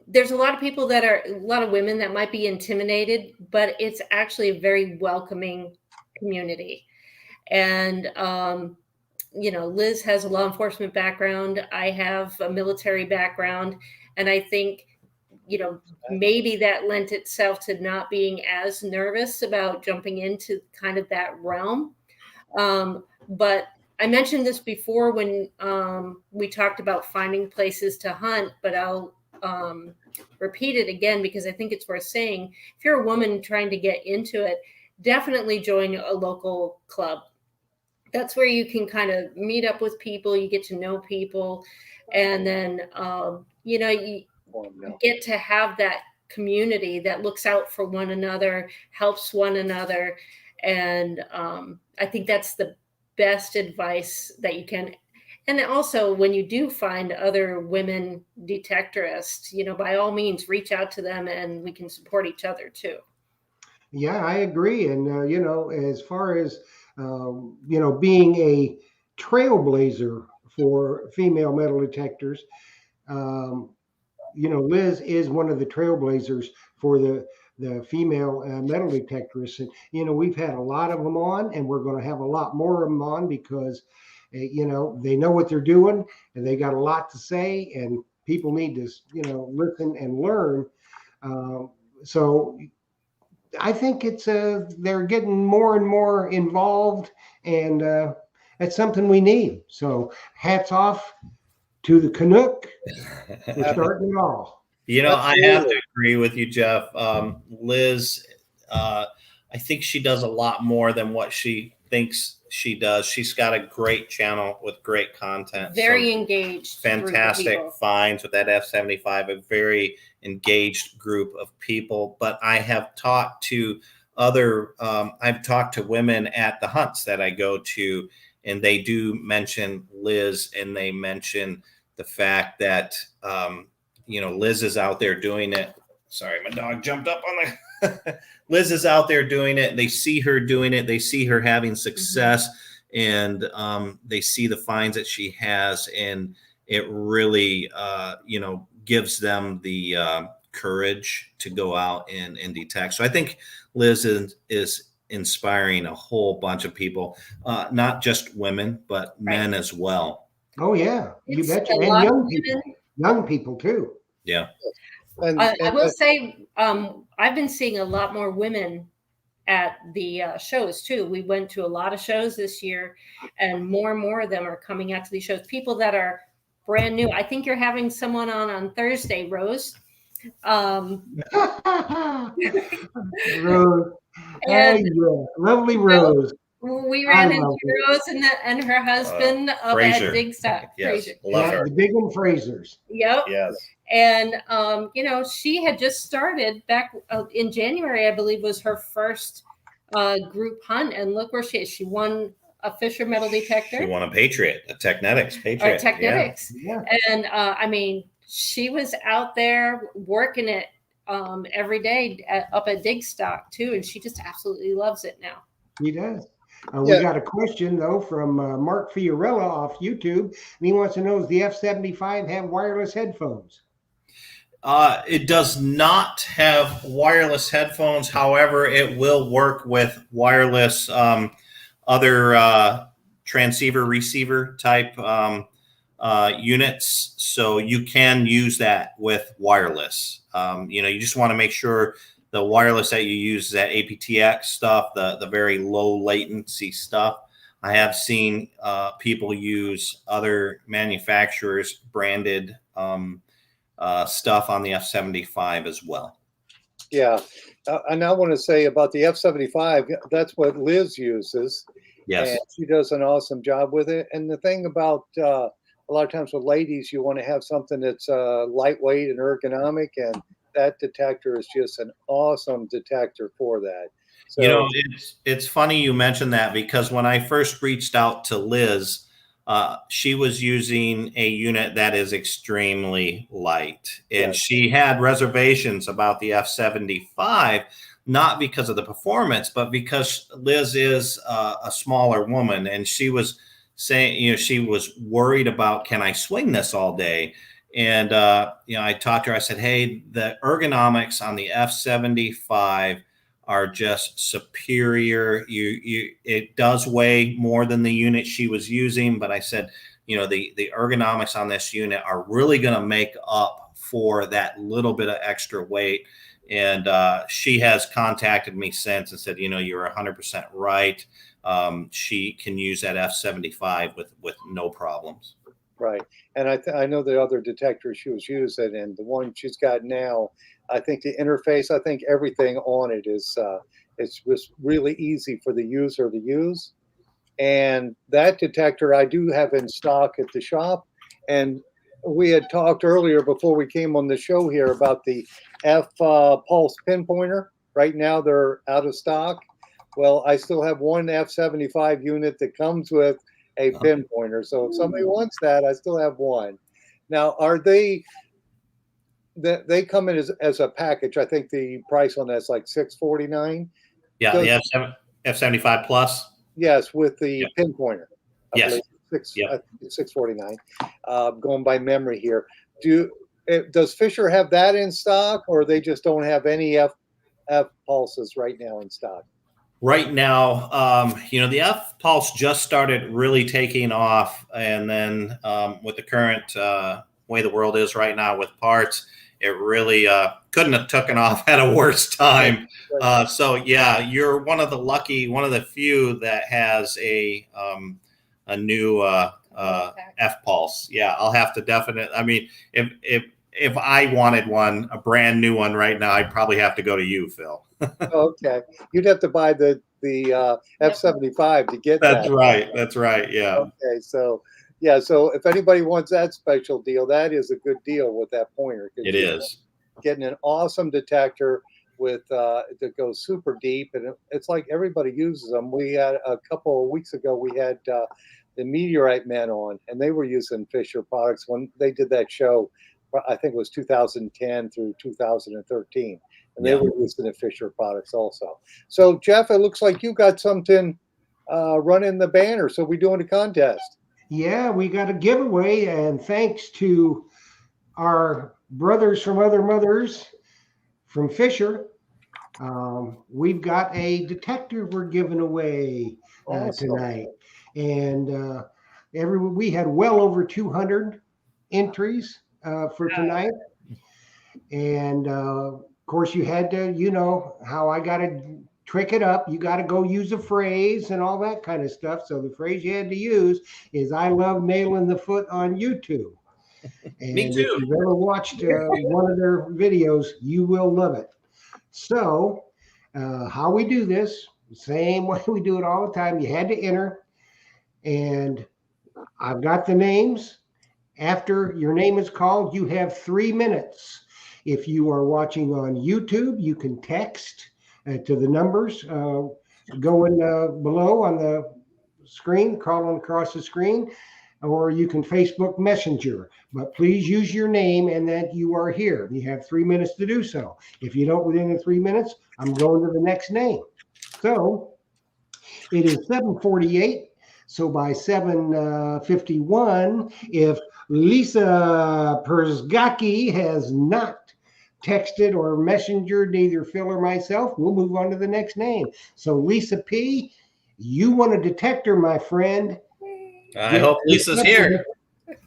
there's a lot of women that might be intimidated, but it's actually a very welcoming community. And, Liz has a law enforcement background. I have a military background. And I think, maybe that lent itself to not being as nervous about jumping into kind of that realm. But I mentioned this before when we talked about finding places to hunt, but I'll repeat it again because I think it's worth saying. If you're a woman trying to get into it, definitely join a local club. that's where you can kind of meet up with people, you get to know people, and then you get to have that community that looks out for one another, helps one another. And I think that's the best advice that you can. And also, when you do find other women detectorists, by all means, reach out to them, and we can support each other too. Yeah, I agree. And, as far as, being a trailblazer for female metal detectors, Liz is one of the trailblazers for the female metal detectorists. And, we've had a lot of them on, and we're going to have a lot more of them on because, they know what they're doing and they got a lot to say, and people need to, listen and learn. So I think it's they're getting more and more involved, and that's something we need. So hats off to the Canuck for starting it all. I have to agree with you, Jeff. Liz, I think she does a lot more than what she thinks she does. She's got a great channel with great content. Very engaged. Fantastic finds with that F-75, a very engaged group of people. But I have talked to I've talked to women at the hunts that I go to, and they do mention Liz, and they mention the fact that, Liz is out there doing it. Sorry, my dog jumped up on the Liz is out there doing it. They see her doing it. They see her having success, and they see the finds that she has, and it really, gives them the courage to go out and detect. So I think Liz is inspiring a whole bunch of people, not just women, but men as well. Oh yeah, you betcha, and young people too. Yeah. I will say, I've been seeing a lot more women at the shows too. We went to a lot of shows this year, and more of them are coming out to these shows. People that are brand new. I think you're having someone on Thursday, Rose. Rose, and lovely Rose. We ran into Rose and her husband up Fraser. at Dig Stock. Yes, Fraser. love her. The Big and Frasers. Yep. Yes. And she had just started back in January, I believe, was her first group hunt, and look where she is. She won a Fisher metal detector. She won a Patriot, a Technetics Patriot. Technetics. Yeah. And she was out there working it every day up at Dig Stock too, and she just absolutely loves it now. He does. We got a question though from Mark Fiorella off YouTube, and he wants to know: does the F-75 have wireless headphones? It does not have wireless headphones. However, it will work with wireless other transceiver receiver type units. So you can use that with wireless. You just want to make sure the wireless that you use is that aptX stuff, the very low latency stuff. I have seen people use other manufacturers branded stuff on the F-75 as well. Yeah. And I want to say about the F-75, that's what Liz uses. Yes. And she does an awesome job with it. And the thing about a lot of times with ladies, you want to have something that's lightweight and ergonomic, and that detector is just an awesome detector for that. So, it's funny you mentioned that, because when I first reached out to Liz, she was using a unit that is extremely light, and she had reservations about the F-75, not because of the performance, but because Liz is a smaller woman, and she was saying, she was worried about, can I swing this all day? And, I talked to her, I said, hey, the ergonomics on the F-75 are just superior. It does weigh more than the unit she was using, but I said, the ergonomics on this unit are really going to make up for that little bit of extra weight. And she has contacted me since and said, you're 100% right. She can use that F-75 with no problems. Right. And I know the other detector she was using, and the one she's got now, I think the interface, I think everything on it is it's just really easy for the user to use. And that detector I do have in stock at the shop. And we had talked earlier before we came on the show here about the F Pulse pinpointer. Right now they're out of stock. Well, I still have one F75 unit that comes with a pinpointer. So if somebody wants that, I still have one. Now, are they they come in as a package? I think the price on that's like $649. Yeah, Does, the F75 Plus. yes, with the Yep. pinpointer. I Yes. believe Yep. 649. Going by memory here. Does Fisher have that in stock, or they just don't have any F pulses right now in stock? Right now, the F Pulse just started really taking off, and then with the current way the world is right now with parts, it really couldn't have taken off at a worse time. So yeah, you're one of the few that has a new F Pulse. Yeah, I'll have to definitely. I mean, if I wanted one, a brand new one right now, I'd probably have to go to you, Phil. Okay, you'd have to buy the F75 to get That's that. right. That's right. Yeah. Okay, so yeah, so if anybody wants that special deal, that is a good deal with that pointer. It is. Getting an awesome detector with that goes super deep, and it's like everybody uses them. We had a couple of weeks ago, we had the Meteorite Men on, and they were using Fisher products when they did that show. I think it was 2010 through 2013, and they were using the Fisher products also. So Jeff, it looks like you got something running the banner. So we doing a contest. Yeah, we got a giveaway, and thanks to our brothers from other mothers from Fisher, we've got a detector we're giving away tonight. And we had well over 200 entries for tonight. And of course, you had to, you know, how I got to trick it up. You got to go use a phrase and all that kind of stuff. So the phrase you had to use is "I love nailing the foot" on YouTube. And Me too. if you've ever watched one of their videos, you will love it. So how we do this, same way we do it all the time. You had to enter, and I've got the names. After your name is called, you have 3 minutes. If you are watching on YouTube, you can text to the numbers going below on the screen, crawling across the screen, or you can Facebook Messenger. But please use your name and that you are here. You have 3 minutes to do so. If you don't within the 3 minutes, I'm going to the next name. So it is 7:48. So by 7:51, if Lisa Persgaki has not texted or messengered either Phil or myself, we'll move on to the next name. So Lisa P., you want a detector, my friend. I hope Lisa's here.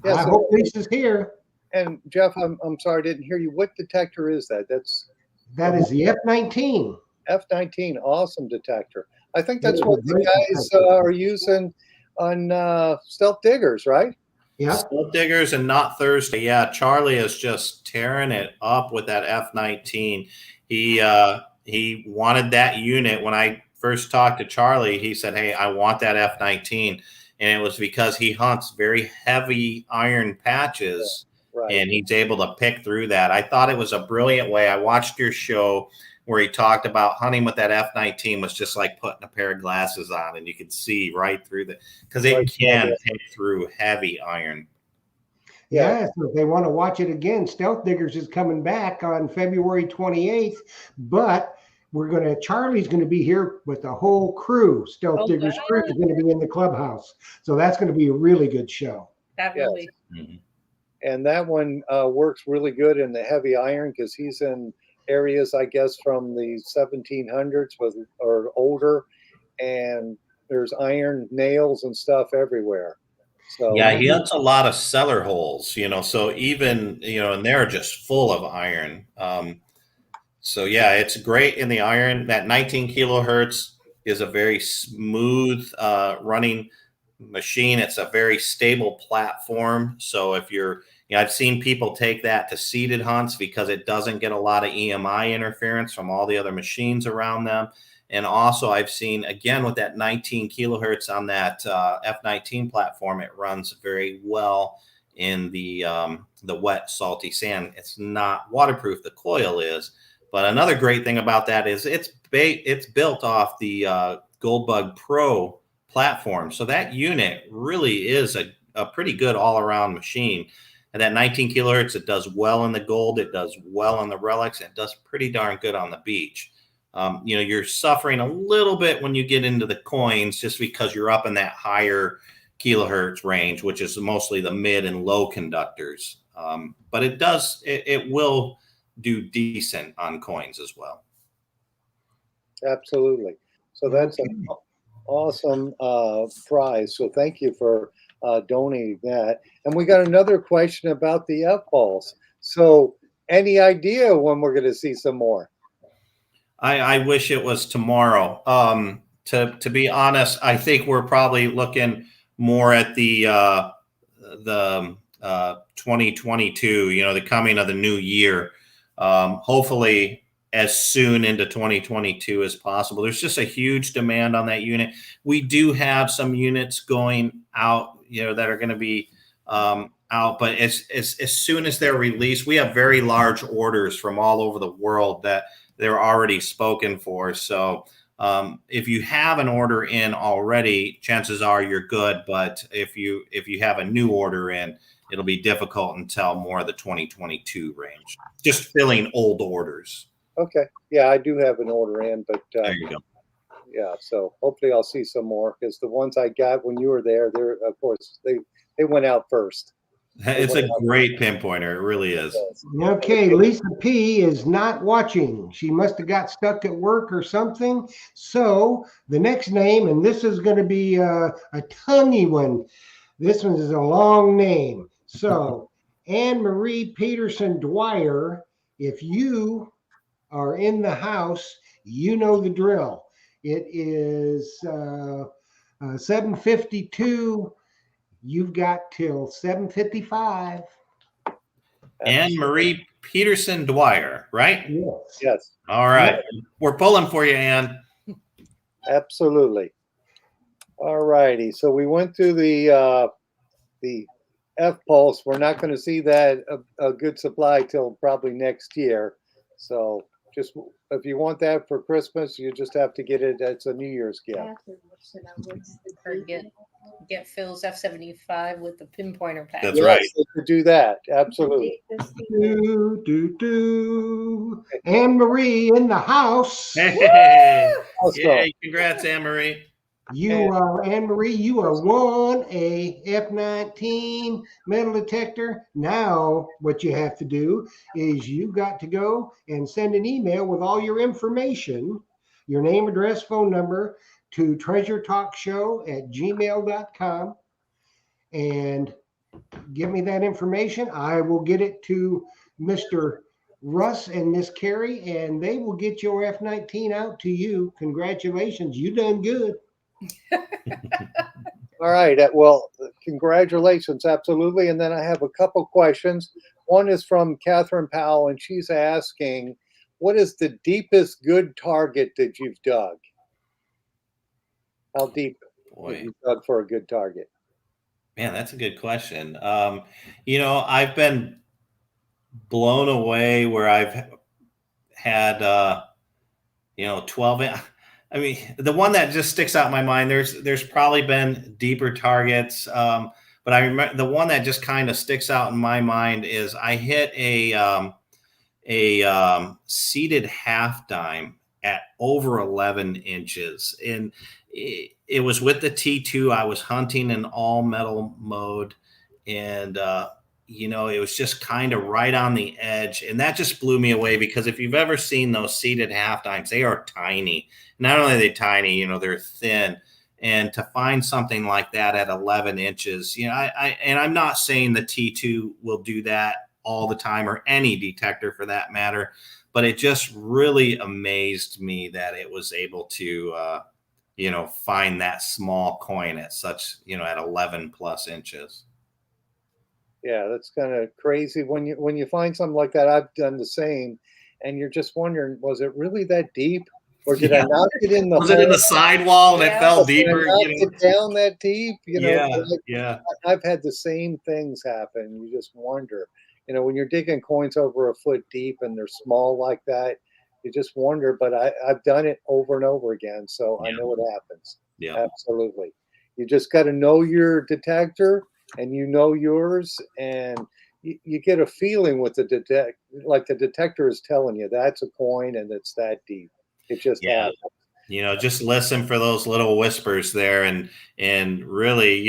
Yes, I hope Lisa's here. And Jeff, I'm sorry, I didn't hear you. What detector is that? That is the F19. F19, awesome detector. I think that's Yeah, what the great guys detector. are using on stealth diggers, right? Yeah. Stealth Diggers and Not Thursday. Yeah, Charlie is just tearing it up with that F19. He wanted that unit. When I first talked to Charlie, he said, "Hey, I want that F19." And it was because he hunts very heavy iron patches, Right. and he's able to pick through that. I thought it was a brilliant way. I watched your show where he talked about hunting with that F19 was just like putting a pair of glasses on, and you could see right through because it can pick through heavy iron. Yeah, so if they want to watch it again, Stealth Diggers is coming back on February 28th, but Charlie's going to be here with the whole crew. Stealth Diggers crew is going to be in the clubhouse. So that's going to be a really good show. That really. Mhm. And that one works really good in the heavy iron because he's in areas, I guess, from the 1700s or older, and there's iron nails and stuff everywhere. So Yeah, he hunts a lot of cellar holes, so even, and they're just full of iron. So yeah, it's great in the iron. That 19 kilohertz is a very smooth running machine. It's a very stable platform. So if you're, I've seen people take that to seeded hunts because it doesn't get a lot of EMI interference from all the other machines around them. And also I've seen, again, with that 19 kilohertz on that F19 platform, it runs very well in the wet, salty sand. It's not waterproof, the coil is. But another great thing about that is it's built off the Goldbug Pro platform. So that unit really is a pretty good all-around machine. And that 19 kilohertz, it does well in the gold, it does well on the relics, it does pretty darn good on the beach. You're suffering a little bit when you get into the coins just because you're up in that higher kilohertz range, which is mostly the mid and low conductors. But it will do decent on coins as well. Absolutely. So that's an awesome prize. So thank you for donating that. And we got another question about the F-Pulse. So any idea when we're going to see some more? I wish it was tomorrow. To be honest, I think we're probably looking more at the 2022, the coming of the new year. Hopefully as soon into 2022 as possible. There's just a huge demand on that unit. We do have some units going out, that are going to be out, but as soon as they're released, we have very large orders from all over the world that they're already spoken for. So if you have an order in already, chances are you're good. But if you have a new order in, it'll be difficult until more of the 2022 range. Just filling old orders. Okay. Yeah, I do have an order in, but There you go. yeah. So hopefully I'll see some more because the ones I got when you were there, of course they went out first. It's a great pinpointer. It really is. Okay, Lisa P is not watching. She must have got stuck at work or something. So the next name, and this is going to be a tonguey one. This one is a long name. So Anne Marie Peterson Dwyer, if you are in the house, you know the drill. It is 7:52. You've got till 7:55. Anne Marie Peterson Dwyer, right? Yes. Yes. All right. We're pulling for you, Anne. Absolutely. All righty. So we went through the F-Pulse. We're not going to see that a good supply till probably next year. So just if you want that for Christmas, you just have to get it. It's a New Year's gift. Get Phil's F75 with the pinpointer pack. That's right. To do that. Absolutely. Anne Marie in the house. Hey, yay, congrats, Anne Marie. Anne Marie, you are won a F19 metal detector. Now, what you have to do is you got to go and send an email with all your information, your name, address, phone number to treasuretalkshow@gmail.com and give me that information. I will get it to Mr. Russ and Miss Kerry, and they will get your F19 out to you. Congratulations. You done good. All right. Well, congratulations. Absolutely. And then I have a couple questions. One is from Catherine Powell, and she's asking, what is the deepest good target that you've dug? How deep have you dug for a good target? Man, that's a good question. I've been blown away where I've had, 12. I mean, the one that just sticks out in my mind, there's probably been deeper targets. But I remember the one that just kind of sticks out in my mind is I hit a seated half dime at over 11 inches. And it was with the T2. I was hunting in all metal mode. And, it was just kind of right on the edge. And that just blew me away because if you've ever seen those seated half dimes, they are tiny. Not only are they tiny, they're thin. And to find something like that at 11 inches, I'm not saying the T2 will do that all the time or any detector for that matter, but it just really amazed me that it was able to, find that small coin at such, at 11 plus inches. Yeah, that's kind of crazy when you find something like that. I've done the same, and you're just wondering, was it really that deep, or did I Yeah. knock it in the Was it in hole? the sidewall and it Yeah. fell Did I deeper? knock it down that deep? Yeah, But yeah. I've had the same things happen. You just wonder, when you're digging coins over a foot deep and they're small like that, you just wonder. But I've done it over and over again, so I Yeah. know what happens. Yeah. Absolutely. You just got to know your detector and you know yours, and you get a feeling with the detect, like the detector is telling you that's a coin and it's that deep. It just Yeah. happens. Just listen for those little whispers there, and really,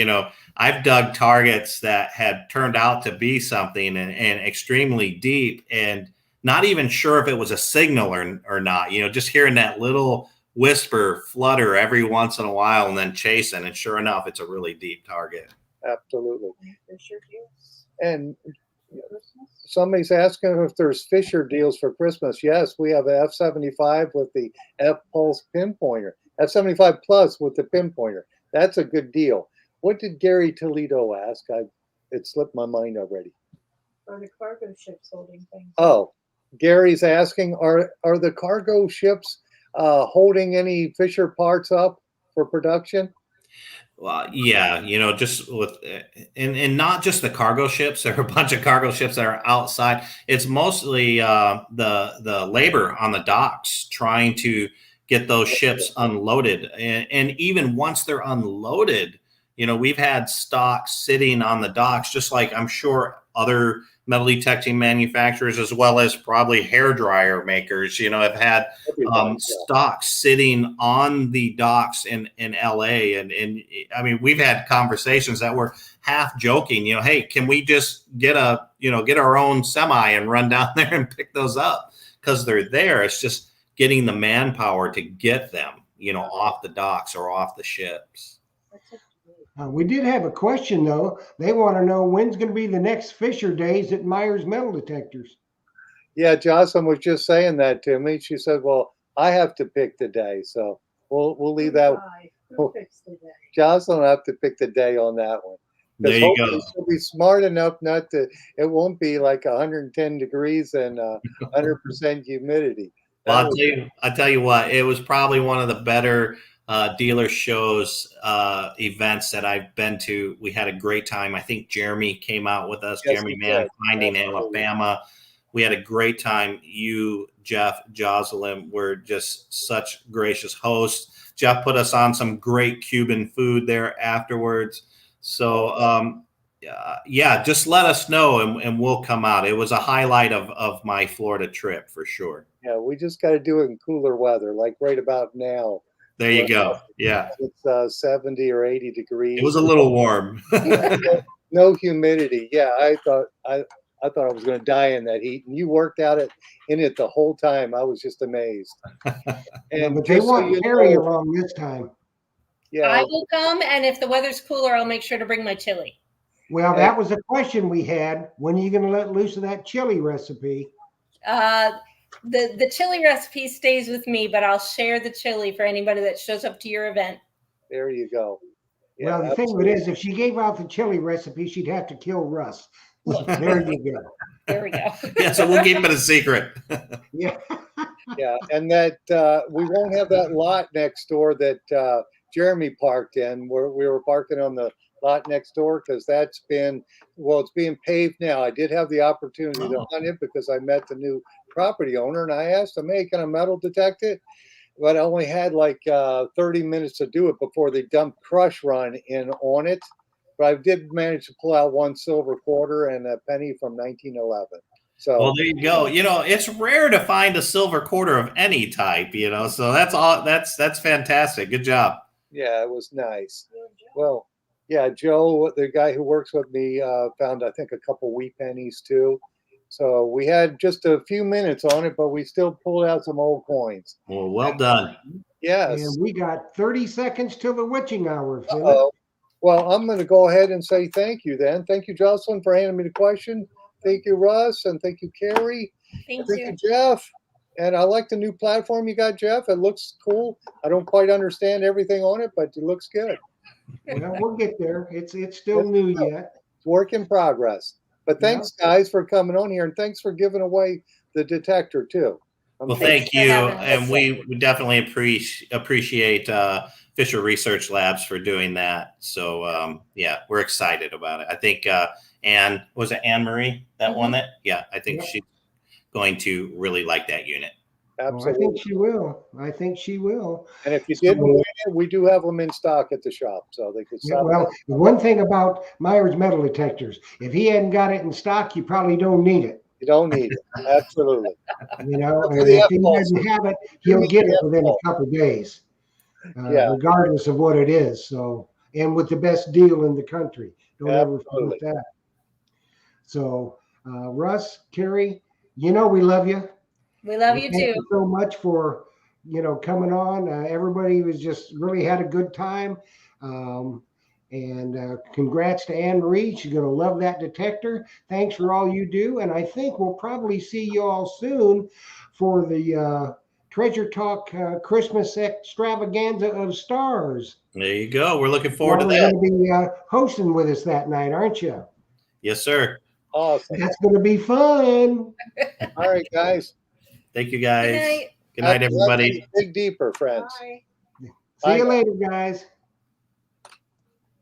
I've dug targets that had turned out to be something and extremely deep, and not even sure if it was a signal or not. Just hearing that little whisper flutter every once in a while, and then chasing, and sure enough, it's a really deep target. Absolutely. And somebody's asking if there's Fisher deals for Christmas. Yes, we have a F-75 with the F-Pulse pinpointer, F-75 Plus with the pinpointer. That's a good deal. What did Gary Toledo ask? It slipped my mind already. Are the cargo ships holding things? Oh, Gary's asking, are the cargo ships holding any Fisher parts up for production? Well, yeah, just with and not just the cargo ships. There are a bunch of cargo ships that are outside. It's mostly the labor on the docks trying to get those ships unloaded, and even once they're unloaded, we've had stock sitting on the docks, just like I'm sure other metal detecting manufacturers, as well as probably hair dryer makers, have had stock sitting on the docks in LA. And I mean, we've had conversations that were half joking, hey, can we just get our own semi and run down there and pick those up? Because they're there. It's just getting the manpower to get them, off the docks or off the ships. We did have a question though. They want to know when's going to be the next Fisher Days at Myers Metal Detectors. Yeah, Jocelyn was just saying that to me. She said, "Well, I have to pick the day, so we'll leave that." Who picks the day? Jocelyn will have to pick the day on that one. There Because you hopefully go. she'll be smart enough not to. It won't be like 110 degrees and 100% humidity. Well, I'll tell you what, it was probably one of the better dealer shows events that I've been to. We had a great time. I think Jeremy came out with us. Yes, Jeremy he Mann, did. Finding Absolutely. Alabama. We had a great time. You, Jeff, Jocelyn were just such gracious hosts. Jeff put us on some great Cuban food there afterwards. So, yeah, just let us know and we'll come out. It was a highlight of my Florida trip for sure. Yeah, we just got to do it in cooler weather, like right about now. There you go. Yeah. It's 70 or 80 degrees. It was a little warm. No humidity. Yeah, I thought I was going to die in that heat, and you worked in it the whole time. I was just amazed. Yeah, And but they just so want you Kerry know, along this time. yeah, I will come, and if the weather's cooler, I'll make sure to bring my chili. Well, that was a question we had. When are you going to let loose of that chili recipe? The chili recipe stays with me, but I'll share the chili for anybody that shows up to your event. there you go. Yeah, Well, the thing of it is, if she gave out the chili recipe, she'd have to kill Russ. There you go. There we go. Yeah, so we'll keep it a secret. Yeah. yeah, and that we won't have that lot next door that Jeremy parked in. Where we were parking on the lot next door because it's being paved now. I did have the opportunity to hunt it because I met the new property owner and I asked him, "Hey, can I metal detect it?" But I only had like 30 minutes to do it before they dumped crush run in on it. But I did manage to pull out one silver quarter and a penny from 1911. So well, there you go. It's rare to find a silver quarter of any type, so that's all. That's fantastic. Good job. yeah, it was nice. Well, yeah, Joe, the guy who works with me, found I think a couple wheat pennies too. So we had just a few minutes on it, but we still pulled out some old coins. Well done. Yes. And we got 30 seconds till the witching hour, Philip. Uh-oh. Well, I'm going to go ahead and say thank you then. Thank you, Jocelyn, for handing me the question. Thank you, Russ, and thank you, Kerry. Thank Thank you. you, Jeff. And I like the new platform you got, Jeff. It looks cool. I don't quite understand everything on it, but it looks good. Well, we'll get there. It's still new yet. It's work in progress. But thanks, guys, for coming on here, and thanks for giving away the detector too. Well, sure- thank for you, having us. and we definitely appreciate Fisher Research Labs for doing that. So yeah, we're excited about it. I think Anne, was it Anne Marie that Mhm. won that? Yeah, I think Yeah. she's going to really like that unit. Oh, I Absolutely. think she will. I think she will. And if you So- didn't win it, we do have them in stock at the shop, so they could Yeah, stop. well, the one thing about Myers metal detectors, if he hadn't got it in stock, you probably don't need it. You don't need it. Absolutely. You know, For and the if he F-pulse. doesn't have it, he'll get it within a couple days, Yeah. regardless of what it is. So, and with the best deal in the country, don't ever Absolutely. forget that. So, Russ, Kerry, you know we love you. We love you Thank too. you so much for coming on. Everybody was just really had a good time. And congrats to Anne Marie. She's going to love that detector. Thanks for all you do. And I think we'll probably see you all soon for the Treasure Talk Christmas extravaganza of stars. There you go. We're looking forward to You're that. going to be hosting with us that night, aren't you? Yes, sir. Awesome. That's going to be fun. All right, guys. Thank you, guys. Good night. Good night, everybody. Dig deeper, friends. Bye. See Bye. you later, guys.